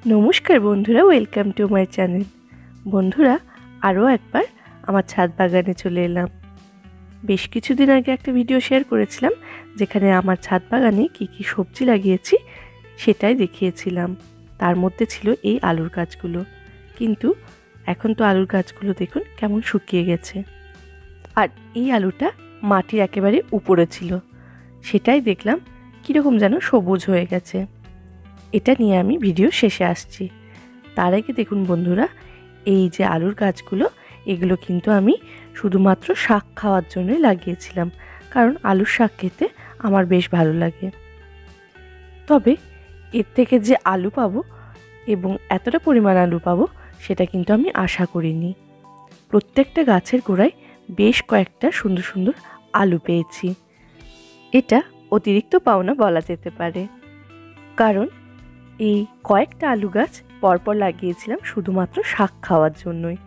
নমস্কার বন্ধুরা, welcome to my channel. বন্ধুরা, আরও একবার আমার ছাদ বাগানে চলে এলাম। বেশ কিছুদিন আগে একটা ভিডিও শেয়ার করেছিলাম যেখানে আমার ছাদ বাগানে কি কি সবজি লাগিয়েছি সেটাই দেখিয়েছিলাম। তার মধ্যে ছিল এই আলুর গাছগুলো। কিন্তু এখন তো আলুর গাছগুলো দেখুন কেমন শুকিয়ে গেছে। আর এই আলুটা মাটির একেবারে উপরে ছিল, সেটাই দেখলাম কীরকম যেন সবুজ হয়ে গেছে। এটা নিয়ে আমি ভিডিও শেষে আসছি। তার আগে দেখুন বন্ধুরা, এই যে আলুর গাছগুলো, এগুলো কিন্তু আমি শুধুমাত্র শাক খাওয়ার জন্যই লাগিয়েছিলাম, কারণ আলুর শাক খেতে আমার বেশ ভালো লাগে। তবে এর থেকে যে আলু পাবো এবং এতটা পরিমাণ আলু পাবো সেটা কিন্তু আমি আশা করিনি। প্রত্যেকটা গাছের গোড়ায় বেশ কয়েকটা সুন্দর সুন্দর আলু পেয়েছি। এটা অতিরিক্ত পাওনা বলা যেতে পারে, কারণ এই কয়েকটা আলু গাছ পরপর লাগিয়েছিলাম শুধুমাত্র শাক খাওয়ার জন্যই।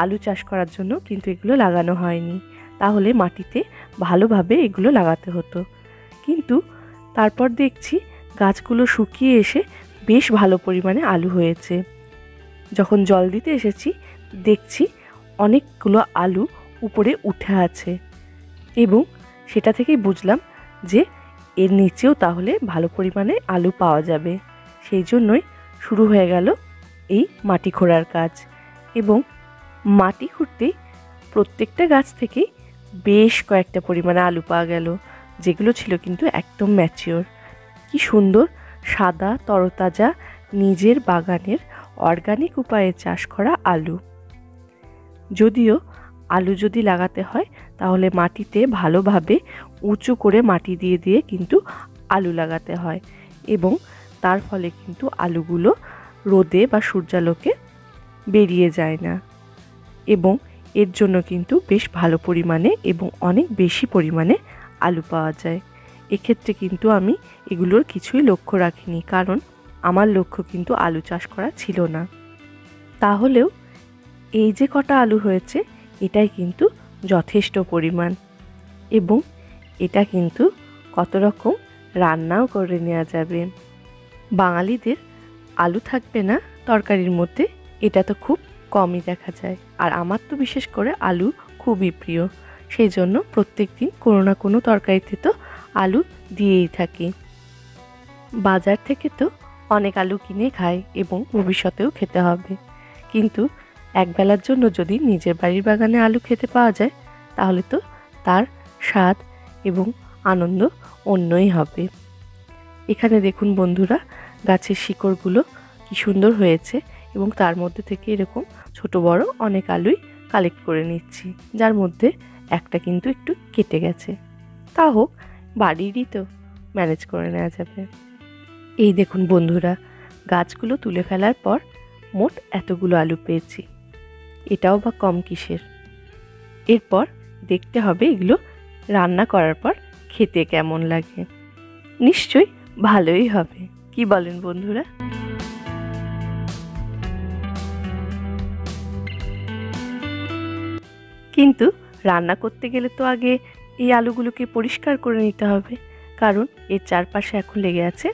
আলু চাষ করার জন্য কিন্তু এগুলো লাগানো হয়নি, তাহলে মাটিতে ভালোভাবে এগুলো লাগাতে হতো। কিন্তু তারপর দেখছি গাছগুলো শুকিয়ে এসে বেশ ভালো পরিমাণে আলু হয়েছে। যখন জল দিতে এসেছি দেখছি অনেকগুলো আলু উপরে উঠে আছে, এবং সেটা থেকেই বুঝলাম যে এর নিচেও তাহলে ভালো পরিমাণে আলু পাওয়া যাবে। সেই জন্যই শুরু হয়ে গেল এই মাটি খোঁড়ার কাজ। এবং মাটি খুঁড়তেই প্রত্যেকটা গাছ থেকেই বেশ কয়েকটা পরিমাণে আলু পাওয়া গেল, যেগুলো ছিল কিন্তু একদম ম্যাচিওর। কি সুন্দর সাদা তরতাজা নিজের বাগানের অর্গানিক উপায়ে চাষ করা আলু। যদিও আলু যদি লাগাতে হয় তাহলে মাটিতে ভালোভাবে উঁচু করে মাটি দিয়ে দিয়ে কিন্তু আলু লাগাতে হয়, এবং তার ফলে কিন্তু আলুগুলো রোদে বা সূর্যালোকে বেরিয়ে যায় না, এবং এর জন্য কিন্তু বেশ ভালো পরিমাণে এবং অনেক বেশি পরিমাণে আলু পাওয়া যায়। এক্ষেত্রে কিন্তু আমি এগুলোর কিছুই লক্ষ্য রাখিনি, কারণ আমার লক্ষ্য কিন্তু আলু চাষ করা ছিল না। তাহলেও এই যে কটা আলু হয়েছে এটাই কিন্তু যথেষ্ট পরিমাণ, এবং এটা কিন্তু কত রকম রান্নাও করে নেওয়া যাবে। বাঙালিদের আলু থাকবে না তরকারির মধ্যে এটা তো খুব কমই দেখা যায়, আর আমার তো বিশেষ করে আলু খুবই প্রিয়। সেই জন্য প্রত্যেক দিন কোনো না কোনো তরকারিতে তো আলু দিয়েই থাকি। বাজার থেকে তো অনেক আলু কিনে খাই এবং ভবিষ্যতেও খেতে হবে, কিন্তু একবেলার জন্য যদি নিজের বাড়ির বাগানে আলু খেতে পাওয়া যায় তাহলে তো তার স্বাদ এবং আনন্দ অন্যই হবে। এখানে দেখুন বন্ধুরা, গাছের শিকড়গুলো কি সুন্দর হয়েছে, এবং তার মধ্যে থেকে এরকম ছোট বড় অনেক আলুই কালেক্ট করে নিচ্ছি, যার মধ্যে একটা কিন্তু একটু কেটে গেছে। তা হোক, বাড়িরই তো, ম্যানেজ করে নেওয়া যাবে। এই দেখুন বন্ধুরা, গাছগুলো তুলে ফেলার পর মোট এতগুলো আলু পেয়েছি। এটাও বা কম কিসের। এরপর দেখতে হবে এগুলো রান্না করার পর খেতে কেমন লাগে। নিশ্চয়ই ভালোই হবে, কি বলেন বন্ধুরা? কিন্তু রান্না করতে গেলে তো আগে এই আলুগুলোকে পরিষ্কার করে নিতে হবে, কারণ এর চারপাশে এখন লেগে আছে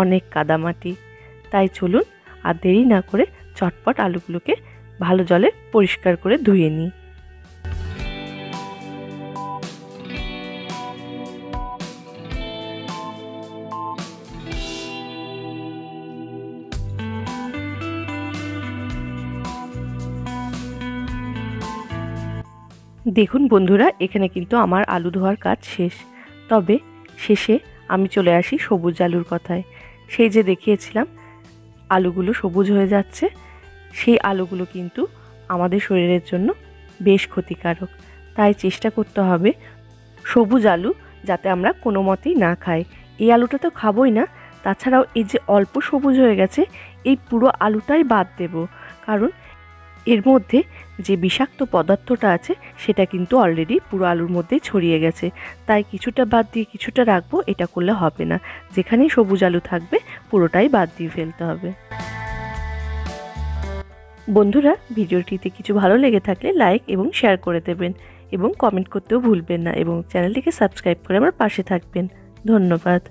অনেক কাদামাটি। তাই চলুন আর দেরি না করে চটপট আলুগুলোকে ভালো জলে পরিষ্কার করে ধুয়ে নিই। দেখুন বন্ধুরা, এখানে কিন্তু আমার আলু ধোয়ার কাজ শেষ। তবে শেষে আমি চলে আসি সবুজ আলুর কথায়। সেই যে দেখিয়েছিলাম আলুগুলো সবুজ হয়ে যাচ্ছে, সেই আলুগুলো কিন্তু আমাদের শরীরের জন্য বেশ ক্ষতিকারক। তাই চেষ্টা করতে হবে সবুজ আলু যাতে আমরা কোনো মতেই না খাই। এই আলুটা তো খাবোই না, তাছাড়াও এই যে অল্প সবুজ হয়ে গেছে এই পুরো আলুটাই বাদ দেব, কারণ এর মধ্যে যে বিষাক্ত পদার্থটা আছে সেটা কিন্তু অলরেডি পুরো আলুর মধ্যেই ছড়িয়ে গেছে। তাই কিছুটা বাদ দিয়ে কিছুটা রাখবো, এটা করলে হবে না। যেখানেই সবুজ আলু থাকবে পুরোটাই বাদ দিয়ে ফেলতে হবে। বন্ধুরা, ভিডিওটিতে কিছু ভালো লেগে থাকলে লাইক এবং শেয়ার করে দেবেন, এবং কমেন্ট করতেও ভুলবেন না, এবং চ্যানেলটিকে সাবস্ক্রাইব করে আমার পাশে থাকবেন। ধন্যবাদ।